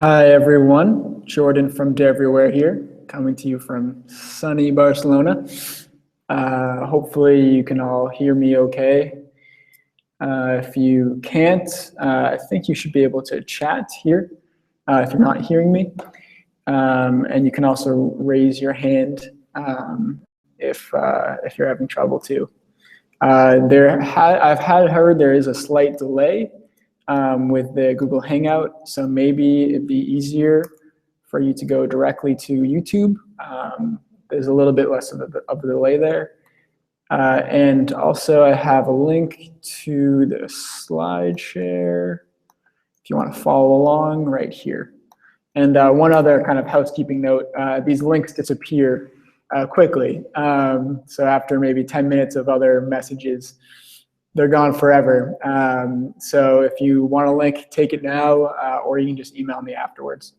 Hi everyone, Jordan from Everywhere here, coming to you from sunny Barcelona. Hopefully you can all hear me okay. If you can't, I think you should be able to chat here if you're not hearing me. And you can also raise your hand if you're having trouble too. I've heard there is a slight delay with the Google Hangout, so maybe it'd be easier for you to go directly to YouTube. There's a little bit less of a delay there. And also I have a link to the slide share if you want to follow along right here. And one other kind of housekeeping note, these links disappear quickly. So after maybe 10 minutes of other messages, they're gone forever. So if you want a link, take it now, or you can just email me afterwards.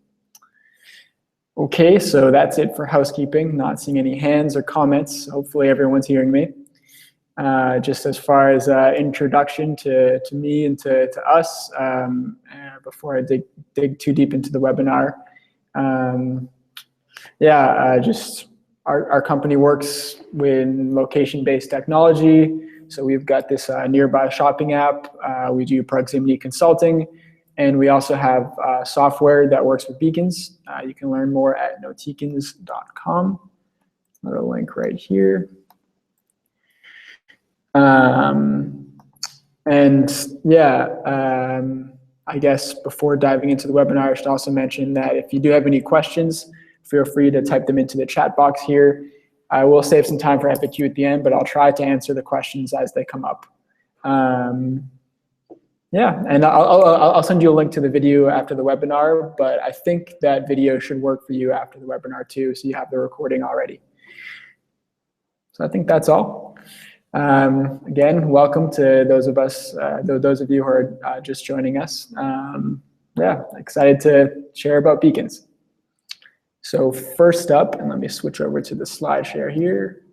Okay, so that's it for housekeeping. Not seeing any hands or comments. Hopefully everyone's hearing me. Just as far as introduction to me and to us, before I dig too deep into the webinar. Just our company works with location-based technology. So we've got this nearby shopping app. We do proximity consulting, and we also have software that works with beacons. You can learn more at noteekins.com. Another link right here. I guess before diving into the webinar, I should also mention that if you do have any questions, feel free to type them into the chat box here. I will save some time for FAQ at the end, but I'll try to answer the questions as they come up. And I'll send you a link to the video after the webinar, but I think that video should work for you after the webinar too, so you have the recording already. So I think that's all. Again, welcome to those of you who are just joining us. Excited to share about beacons. So first up, and let me switch over to the slide share here.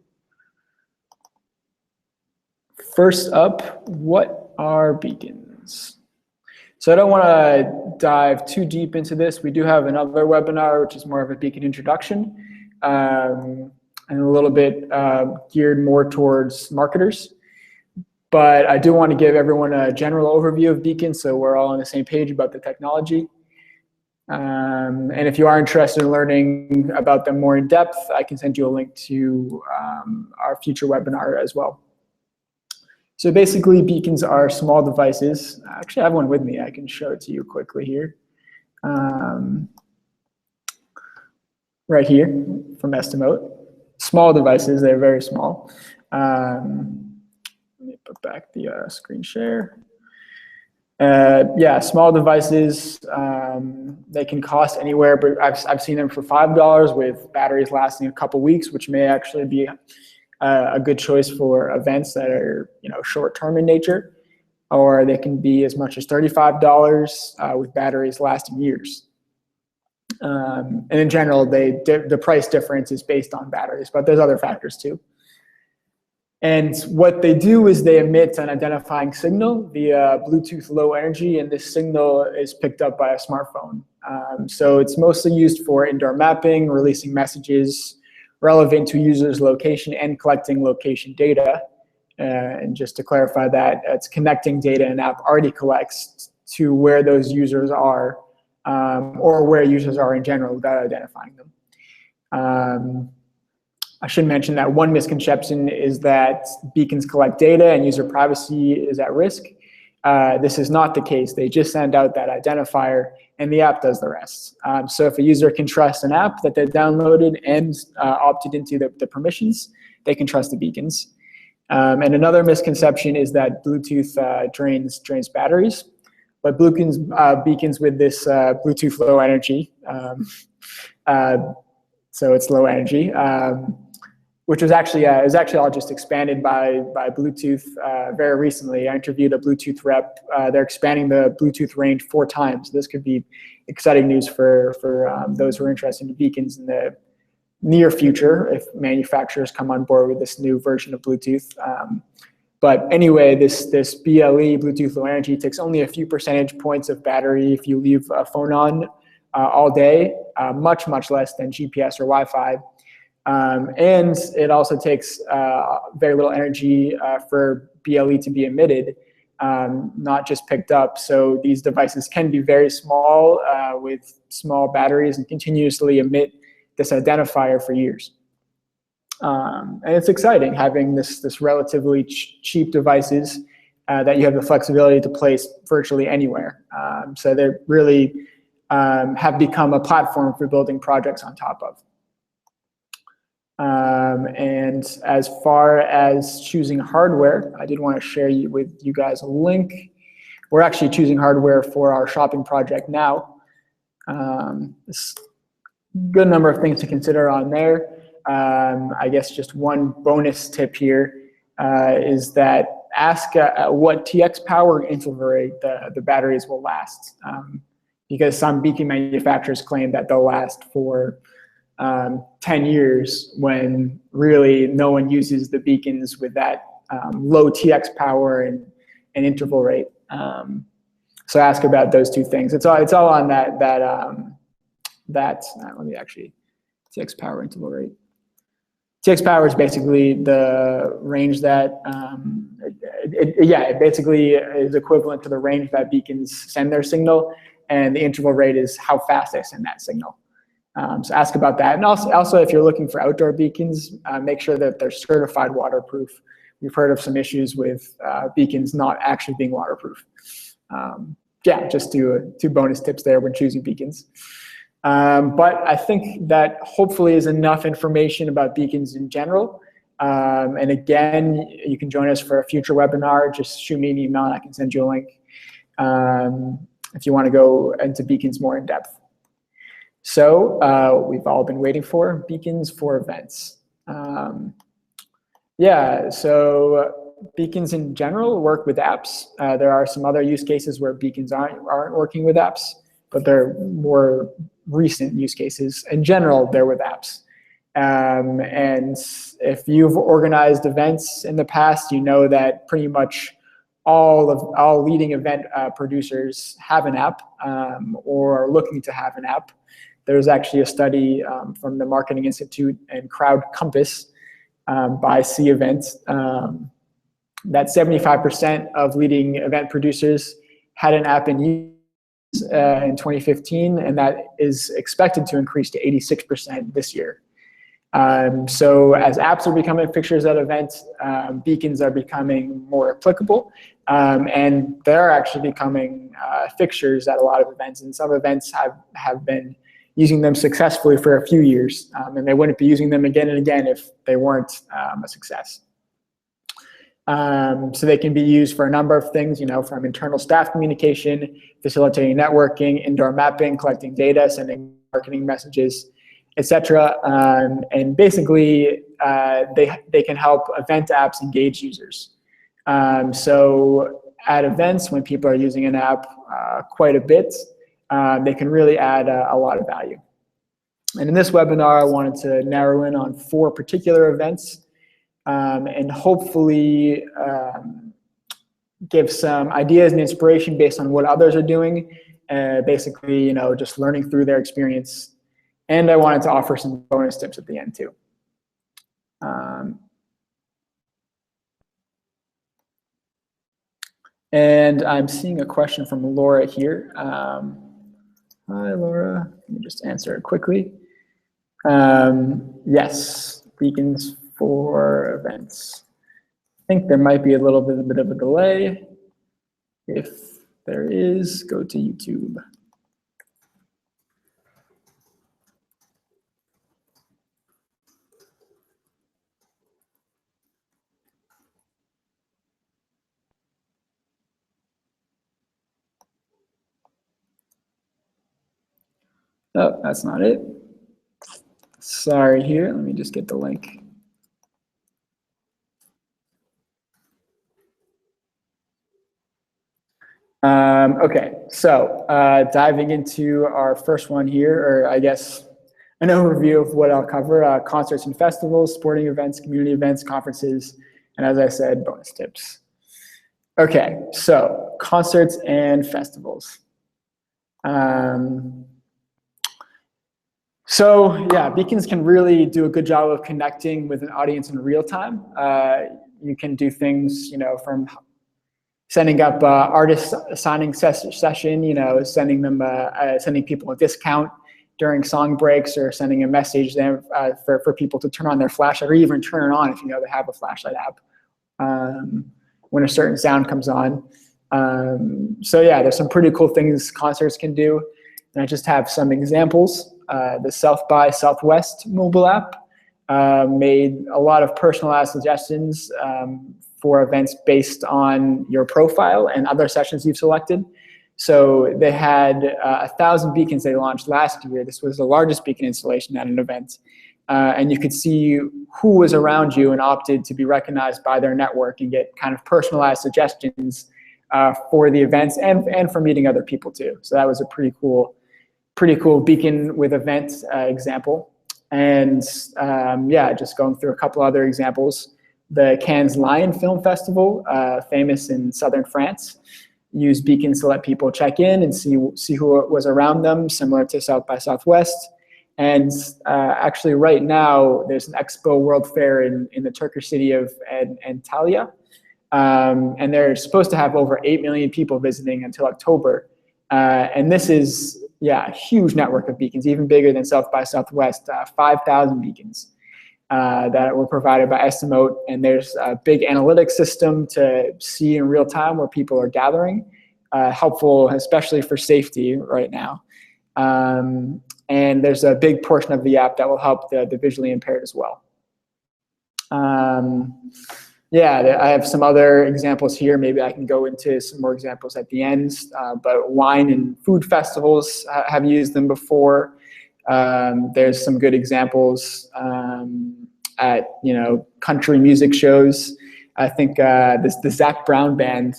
First up, what are beacons? So I don't want to dive too deep into this. We do have another webinar, which is more of a beacon introduction, and a little bit geared more towards marketers. But I do want to give everyone a general overview of beacons so we're all on the same page about the technology. And if you are interested in learning about them more in depth, I can send you a link to our future webinar as well. So basically, beacons are small devices. Actually, I have one with me. I can show it to you quickly here. Right here from Estimote. Small devices, they're very small. Let me put back the screen share. Small devices, they can cost anywhere, but I've seen them for $5 with batteries lasting a couple weeks, which may actually be a good choice for events that are short-term in nature, or they can be as much as $35 with batteries lasting years. And in general, the price difference is based on batteries, but there's other factors too. And what they do is they emit an identifying signal via Bluetooth Low Energy, and this signal is picked up by a smartphone. So it's mostly used for indoor mapping, releasing messages relevant to users' location, and collecting location data. And just to clarify that, it's connecting data an app already collects to where those users are, or where users are in general without identifying them. I should mention that one misconception is that beacons collect data and user privacy is at risk. This is not the case. They just send out that identifier and the app does the rest. So if a user can trust an app that they downloaded and opted into the permissions, they can trust the beacons. And another misconception is that Bluetooth drains batteries. But beacons with this Bluetooth Low Energy, so it's low energy, which was actually all just expanded by Bluetooth very recently. I interviewed a Bluetooth rep. They're expanding the Bluetooth range 4 times. This could be exciting news for those who are interested in beacons in the near future if manufacturers come on board with this new version of Bluetooth. But anyway, this BLE, Bluetooth Low Energy, takes only a few percentage points of battery if you leave a phone on all day, much less than GPS or Wi-Fi. And it also takes very little energy for BLE to be emitted, not just picked up. So these devices can be very small with small batteries and continuously emit this identifier for years. And it's exciting having this relatively cheap devices that you have the flexibility to place virtually anywhere. So they really have become a platform for building projects on top of. And as far as choosing hardware, I did want to share with you guys a link. We're actually choosing hardware for our shopping project now. There's a good number of things to consider on there. I guess just one bonus tip here is that ask what TX power interval rate the batteries will last. Because some beacon manufacturers claim that they'll last for 10 years when really no one uses the beacons with that low TX power and interval rate. So ask about those two things. It's all on that let me actually, TX power interval rate. TX power is basically the range that, it basically is equivalent to the range that beacons send their signal, and the interval rate is how fast they send that signal. So ask about that. And also if you're looking for outdoor beacons, make sure that they're certified waterproof. We've heard of some issues with beacons not actually being waterproof. Yeah, just two bonus tips there when choosing beacons. But I think that hopefully is enough information about beacons in general. And again, you can join us for a future webinar. Just shoot me an email and I can send you a link if you want to go into beacons more in depth. So we've all been waiting for beacons for events. Yeah, so beacons in general work with apps. There are some other use cases where beacons aren't working with apps, but they're more recent use cases. In general, they're with apps. And if you've organized events in the past, you know that pretty much all leading event producers have an app or are looking to have an app. There's actually a study from the Marketing Institute and Crowd Compass by C-Event that 75% of leading event producers had an app in use in 2015, and that is expected to increase to 86% this year. So as apps are becoming fixtures at events, beacons are becoming more applicable, and they're actually becoming fixtures at a lot of events, and some events have been using them successfully for a few years, and they wouldn't be using them again and again if they weren't a success. So they can be used for a number of things, from internal staff communication, facilitating networking, indoor mapping, collecting data, sending marketing messages, etc. And basically, they can help event apps engage users. So at events, when people are using an app quite a bit, they can really add a lot of value. And in this webinar, I wanted to narrow in on 4 particular events and hopefully give some ideas and inspiration based on what others are doing, basically, just learning through their experience. And I wanted to offer some bonus tips at the end too. And I'm seeing a question from Laura here. Hi, Laura. Let me just answer it quickly. Yes, beacons for events. I think there might be a little bit of a delay. If there is, go to YouTube. Oh, that's not it. Sorry here, let me just get the link. Okay, so diving into our first one here, or I guess an overview of what I'll cover, concerts and festivals, sporting events, community events, conferences, and as I said, bonus tips. Okay, so concerts and festivals. So yeah, beacons can really do a good job of connecting with an audience in real time. You can do things, from sending up artist signing session, sending people a discount during song breaks, or sending a message there for people to turn on their flashlight, or even turn it on if they have a flashlight app when a certain sound comes on. So yeah, there's some pretty cool things concerts can do. And I just have some examples. The South by Southwest mobile app made a lot of personalized suggestions for events based on your profile and other sessions you've selected. So they had 1,000 beacons they launched last year. This was the largest beacon installation at an event. And you could see who was around you and opted to be recognized by their network and get kind of personalized suggestions for the events and for meeting other people too. So that was a pretty cool beacon with event example. And yeah, just going through a couple other examples. The Cannes Lion Film Festival, famous in southern France, used beacons to let people check in and see who was around them, similar to South by Southwest. And actually right now, there's an Expo World Fair in the Turkish city of Antalya. And they're supposed to have over 8 million people visiting until October. And this is, a huge network of beacons, even bigger than South by Southwest, 5,000 beacons that were provided by Estimote. And there's a big analytics system to see in real time where people are gathering, helpful especially for safety right now. And there's a big portion of the app that will help the visually impaired as well. Yeah, I have some other examples here. Maybe I can go into some more examples at the end. But wine and food festivals have used them before. There's some good examples at country music shows. I think the Zac Brown Band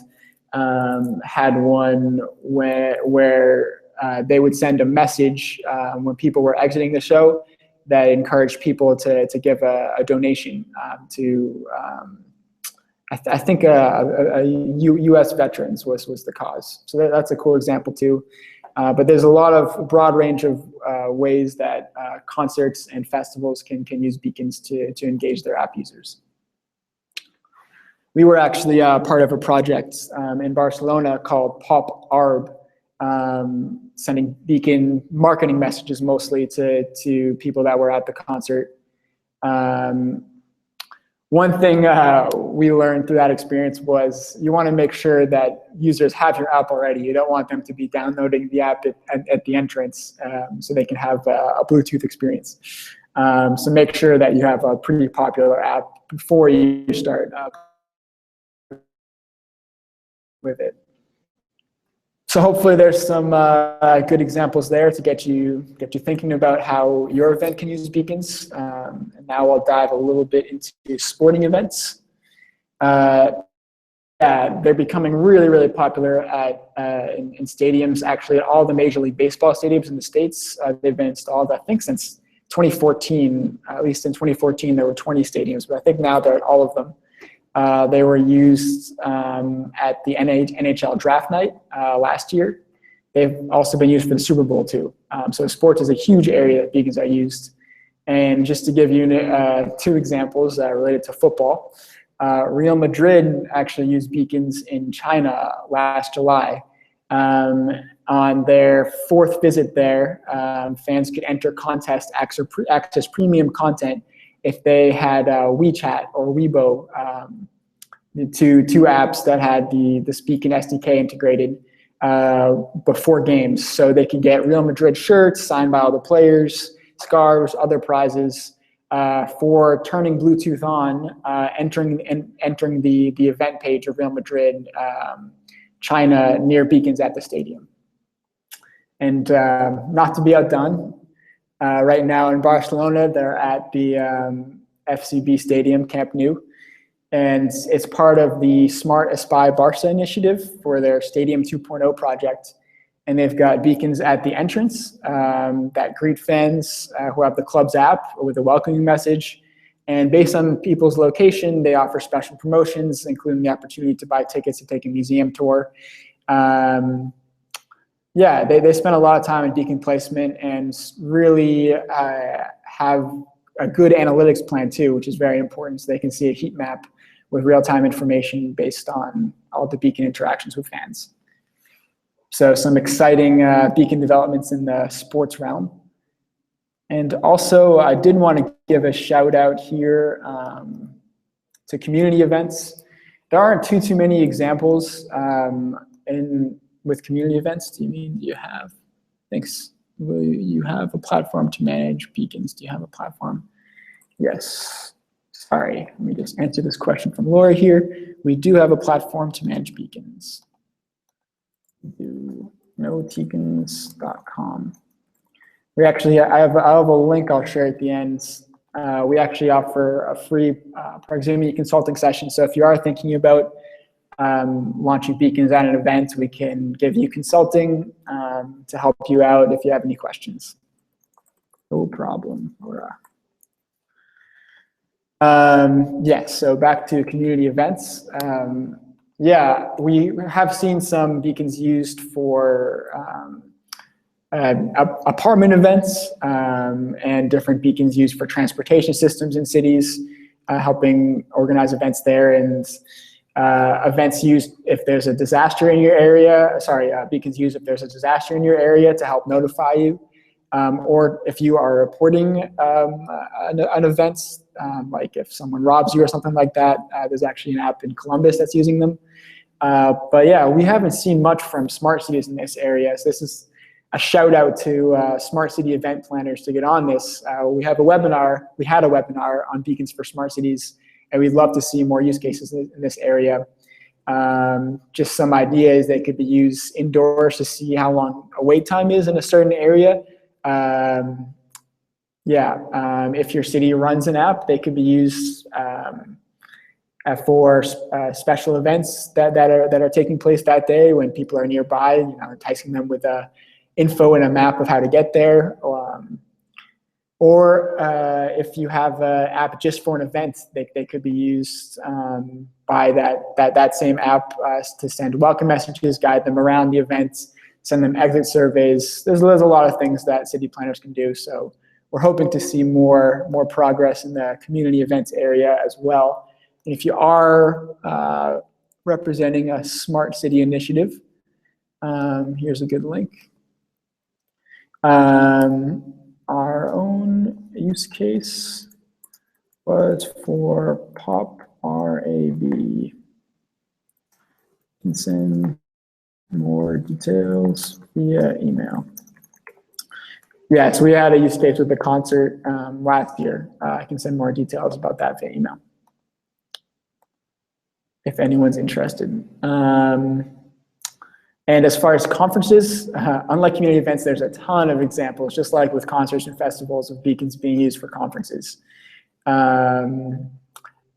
had one where they would send a message when people were exiting the show that encouraged people to give a donation to. I think U.S. veterans was the cause. So that's a cool example too. But there's a lot of broad range of ways that concerts and festivals can use beacons to engage their app users. We were actually part of a project in Barcelona called Pop Arb, sending beacon marketing messages mostly to people that were at the concert. One thing we learned through that experience was you want to make sure that users have your app already. You don't want them to be downloading the app at the entrance so they can have a Bluetooth experience. So make sure that you have a pretty popular app before you start with it. So hopefully there's some good examples there to get you thinking about how your event can use beacons. And now I'll dive a little bit into sporting events. They're becoming really, really popular in stadiums. Actually, at all the Major League Baseball stadiums in the States, they've been installed, I think, since 2014. At least in 2014, there were 20 stadiums, but I think now they're at all of them. They were used at the NHL draft night last year. They've also been used for the Super Bowl too. So sports is a huge area that beacons are used. And just to give you two examples related to football, Real Madrid actually used beacons in China last July. On their fourth visit there, fans could enter contest access premium content if they had WeChat or Weibo, two apps that had the Beacon SDK integrated before games. So they could get Real Madrid shirts signed by all the players, scarves, other prizes for turning Bluetooth on, entering the event page of Real Madrid China near beacons at the stadium. And not to be outdone, right now in Barcelona, they're at the FCB Stadium, Camp Nou, and it's part of the Smart Espai Barça initiative for their Stadium 2.0 project. And they've got beacons at the entrance that greet fans who have the club's app with a welcoming message. And based on people's location, they offer special promotions, including the opportunity to buy tickets to take a museum tour. Yeah, they spend a lot of time in beacon placement and really have a good analytics plan too, which is very important. So they can see a heat map with real-time information based on all the beacon interactions with fans. So some exciting beacon developments in the sports realm. And also, I did want to give a shout out here to community events. There aren't too many examples with community events. Do you have? Thanks. Will you have a platform to manage beacons? Do you have a platform? Yes. Sorry, let me just answer this question from Laura here. We do have a platform to manage beacons. noteacons.com. We actually, I have a link I'll share at the end. We actually offer a free proximity consulting session. So if you are thinking about launching beacons at an event, we can give you consulting to help you out if you have any questions. No problem, Laura. Yes, so back to community events. Yeah, we have seen some beacons used for apartment events and different beacons used for transportation systems in cities, helping organize events there, and events used if there's a disaster in your area, beacons used if there's a disaster in your area to help notify you, or if you are reporting an event, like if someone robs you or something like that, there's actually an app in Columbus that's using them. But yeah, we haven't seen much from smart cities in this area, so this is a shout out to smart city event planners to get on this. We had a webinar on beacons for smart cities, and we'd love to see more use cases in this area. Just some ideas that could be used indoors to see how long a wait time is in a certain area. If your city runs an app, they could be used for special events that are taking place that day when people are nearby, enticing them with info and a map of how to get there. Or if you have an app just for an event, they could be used by that same app to send welcome messages, guide them around the event, send them exit surveys. There's a lot of things that city planners can do. So we're hoping to see more progress in the community events area as well. And if you are representing a smart city initiative, here's a good link. Our own use case was for POP RAB. You can send more details via email. Yeah, so we had a use case with the concert last year. I can send more details about that via email if anyone's interested. And as far as conferences, unlike community events, there's a ton of examples, just like with concerts and festivals, of beacons being used for conferences. I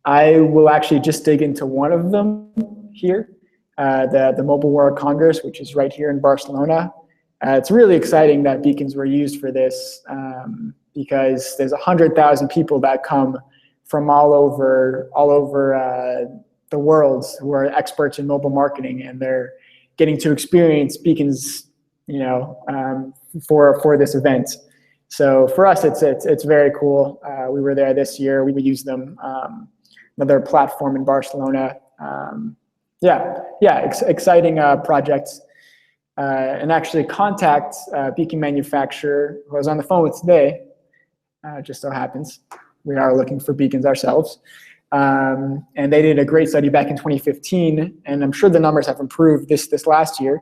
will actually just dig into one of them here, the Mobile World Congress, which is right here in Barcelona. It's really exciting that beacons were used for this because there's 100,000 people that come from all over the world who are experts in mobile marketing, and they're getting to experience beacons, for this event. So for us, it's very cool. We were there this year. We would use them. Another platform in Barcelona. Exciting projects. And actually, Contact, beacon manufacturer, who I was on the phone with today, just so happens we are looking for beacons ourselves. And they did a great study back in 2015, and I'm sure the numbers have improved this last year,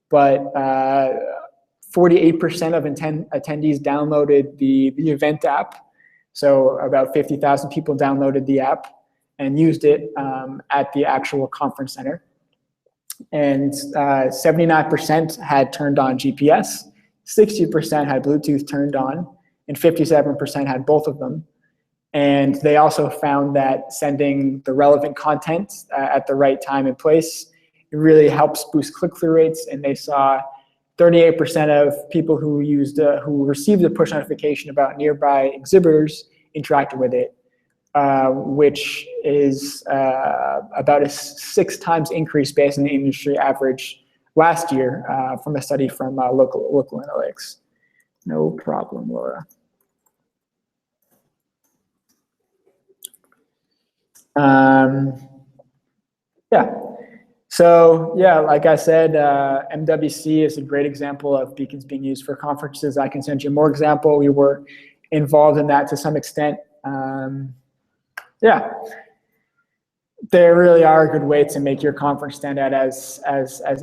but 48% of attendees downloaded the event app. So about 50,000 people downloaded the app and used it at the actual conference center. And 79% had turned on GPS, 60% had Bluetooth turned on, and 57% had both of them. And they also found that sending the relevant content at the right time and place, it really helps boost click-through rates. And they saw 38% of people who received a push notification about nearby exhibitors interacted with it, which is about a 6 times increase based on the industry average last year from a study from local analytics. No problem, Laura. Yeah. So yeah, like I said, MWC is a great example of beacons being used for conferences. I can send you more example. We were involved in that to some extent. Yeah, they really are a good way to make your conference stand out as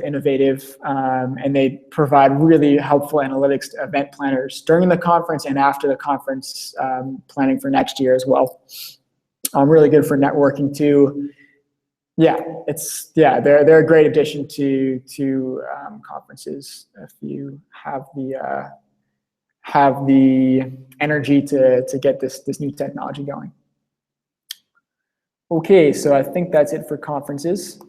innovative, and they provide really helpful analytics to event planners during the conference and after the conference, planning for next year as well. Really good for networking too. Yeah, they're a great addition to conferences if you have the energy to get this new technology going. Okay, so I think that's it for conferences.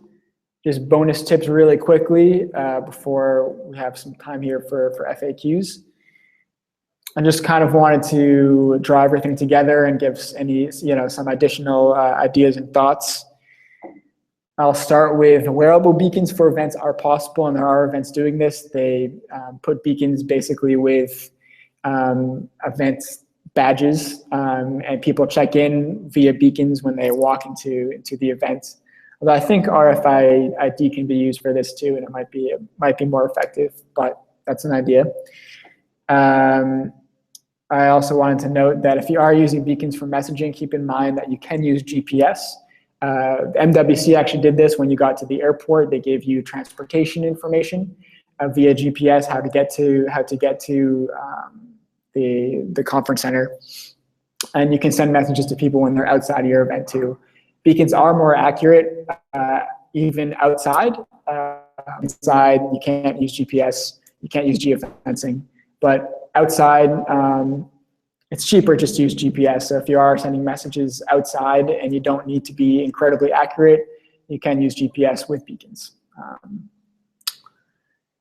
Just bonus tips really quickly before we have some time here for FAQs. I just kind of wanted to draw everything together and give some additional ideas and thoughts. I'll start with wearable beacons for events are possible, and there are events doing this. They put beacons basically with event badges, and people check in via beacons when they walk into the event. Although I think RFID can be used for this too, and it might be more effective, but that's an idea. I also wanted to note that if you are using beacons for messaging, keep in mind that you can use GPS. MWC actually did this when you got to the airport. They gave you transportation information via GPS, how to get to the conference center, and you can send messages to people when they're outside of your event too. Beacons are more accurate even outside. Inside, you can't use GPS, you can't use geofencing, but outside, it's cheaper just to use GPS. So if you are sending messages outside and you don't need to be incredibly accurate, you can use GPS with beacons.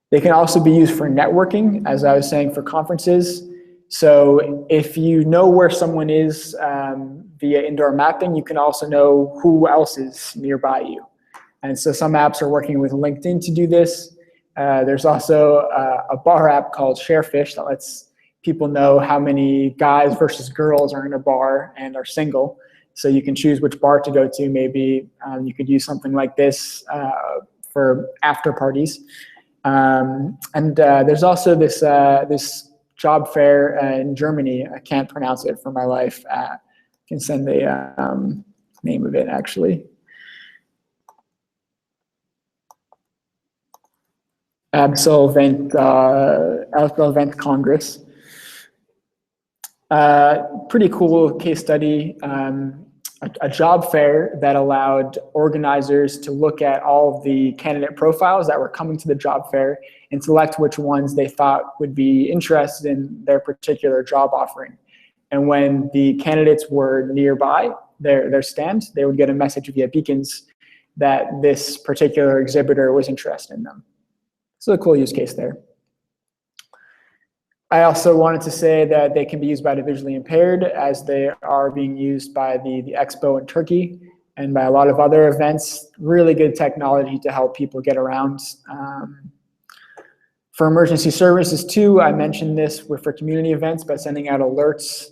They can also be used for networking, as I was saying, for conferences. So if you know where someone is via indoor mapping, you can also know who else is nearby you. And so some apps are working with LinkedIn to do this. There's also a bar app called Sharefish that lets people know how many guys versus girls are in a bar and are single. So you can choose which bar to go to. Maybe you could use something like this for after parties. And there's also this job fair in Germany. I can't pronounce it for my life. I can send the name of it actually. Absolvent Congress. Pretty cool case study. A job fair that allowed organizers to look at all of the candidate profiles that were coming to the job fair and select which ones they thought would be interested in their particular job offering. And when the candidates were nearby their stand, they would get a message via beacons that this particular exhibitor was interested in them. So a cool use case there. I also wanted to say that they can be used by the visually impaired, as they are being used by the Expo in Turkey and by a lot of other events. Really good technology to help people get around. For emergency services too, I mentioned this for community events by sending out alerts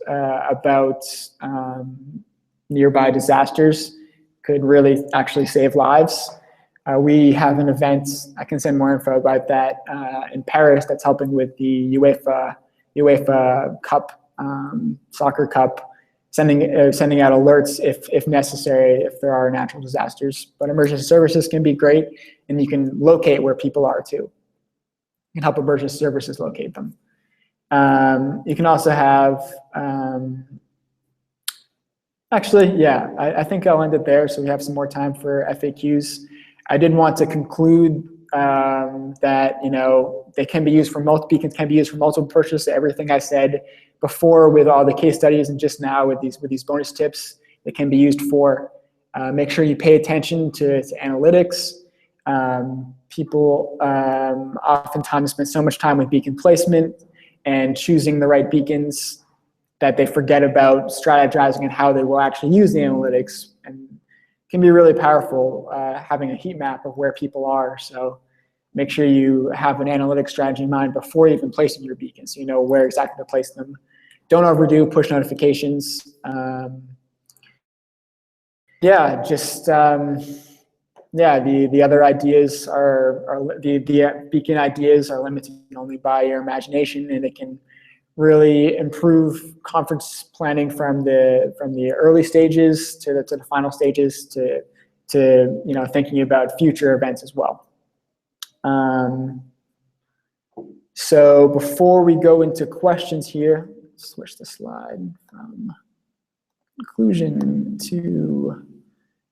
about nearby disasters. Could really actually save lives. We have an event, I can send more info about that, in Paris that's helping with the UEFA Cup, soccer cup, sending out alerts if necessary, if there are natural disasters. But emergency services can be great, and you can locate where people are too. You can help emergency services locate them. You can also have, actually, yeah, I think I'll end it there so we have some more time for FAQs. I did want to conclude that they can be used for beacons can be used for multiple purposes. Everything I said before with all the case studies and just now with these bonus tips, it can be used for. Make sure you pay attention to analytics. People oftentimes spend so much time with beacon placement and choosing the right beacons that they forget about strategizing and how they will actually use the analytics. And can be really powerful having a heat map of where people are. So make sure you have an analytic strategy in mind before even placing your beacons, so you know where exactly to place them. Don't overdo push notifications. Yeah, just yeah, the other ideas are the beacon ideas are limited only by your imagination, and it can really improve conference planning from the early stages to the final stages to thinking about future events as well. So before we go into questions here, switch the slide from conclusion to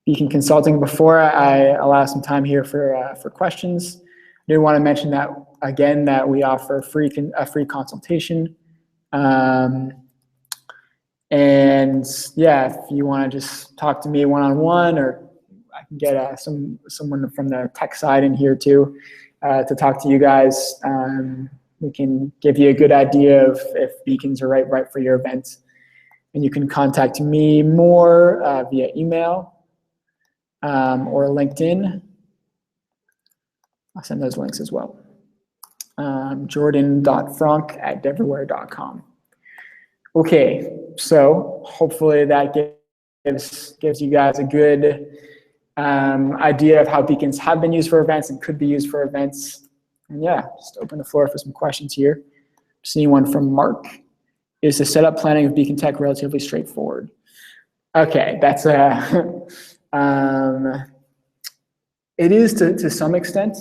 Beacon Consulting. Before I allow some time here for questions, I do want to mention that again that we offer a free consultation. And yeah, if you want to just talk to me one-on-one, or I can get someone from the tech side in here too to talk to you guys. We can give you a good idea of if beacons are right for your event. And you can contact me more via email or LinkedIn. I'll send those links as well. jordan.frank@deverware.com. Okay, so hopefully that gives you guys a good idea of how beacons have been used for events and could be used for events. And yeah, just open the floor for some questions here. Seeing one from Mark. Is the setup planning of Beacon Tech relatively straightforward? Okay, that's it is to some extent.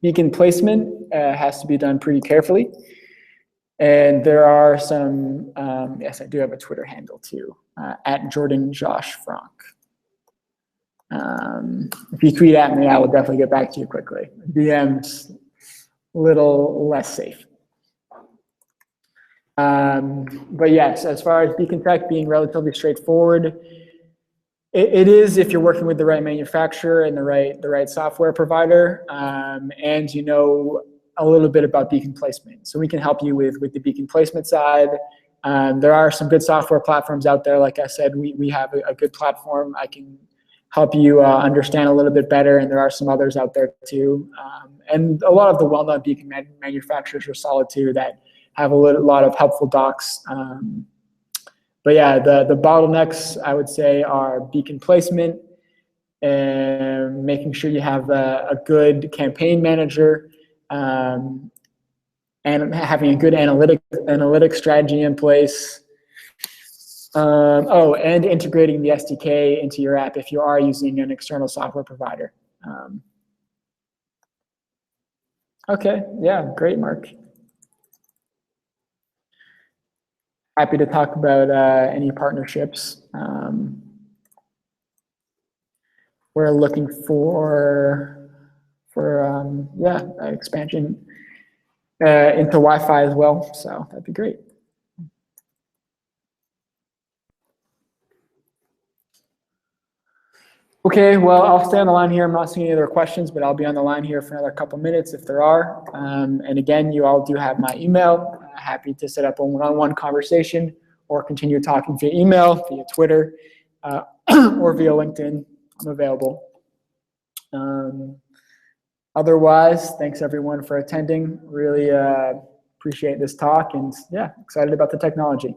Beacon placement has to be done pretty carefully. And there are some, yes, I do have a Twitter handle too, at Jordan Josh Frank. If you tweet at me, I will definitely get back to you quickly. DM's a little less safe. But yes, as far as Beacon Tech being relatively straightforward, it is if you're working with the right manufacturer and the right software provider, and you know a little bit about beacon placement. So we can help you with the beacon placement side. There are some good software platforms out there. Like I said, we have a good platform. I can help you understand a little bit better, and there are some others out there too. And a lot of the well-known beacon manufacturers are solid too that have a lot of helpful docs. But yeah, the bottlenecks I would say are beacon placement and making sure you have a good campaign manager, and having a good analytic strategy in place. And integrating the SDK into your app if you are using an external software provider. Okay, yeah, great, Mark. Happy to talk about any partnerships. We're looking for expansion into Wi-Fi as well, so that'd be great. Okay, well, I'll stay on the line here. I'm not seeing any other questions, but I'll be on the line here for another couple minutes if there are. And again, you all do have my email. Happy to set up a one-on-one conversation or continue talking via email, via Twitter, or via LinkedIn. I'm available. Otherwise, thanks everyone for attending. Really appreciate this talk, and yeah, excited about the technology.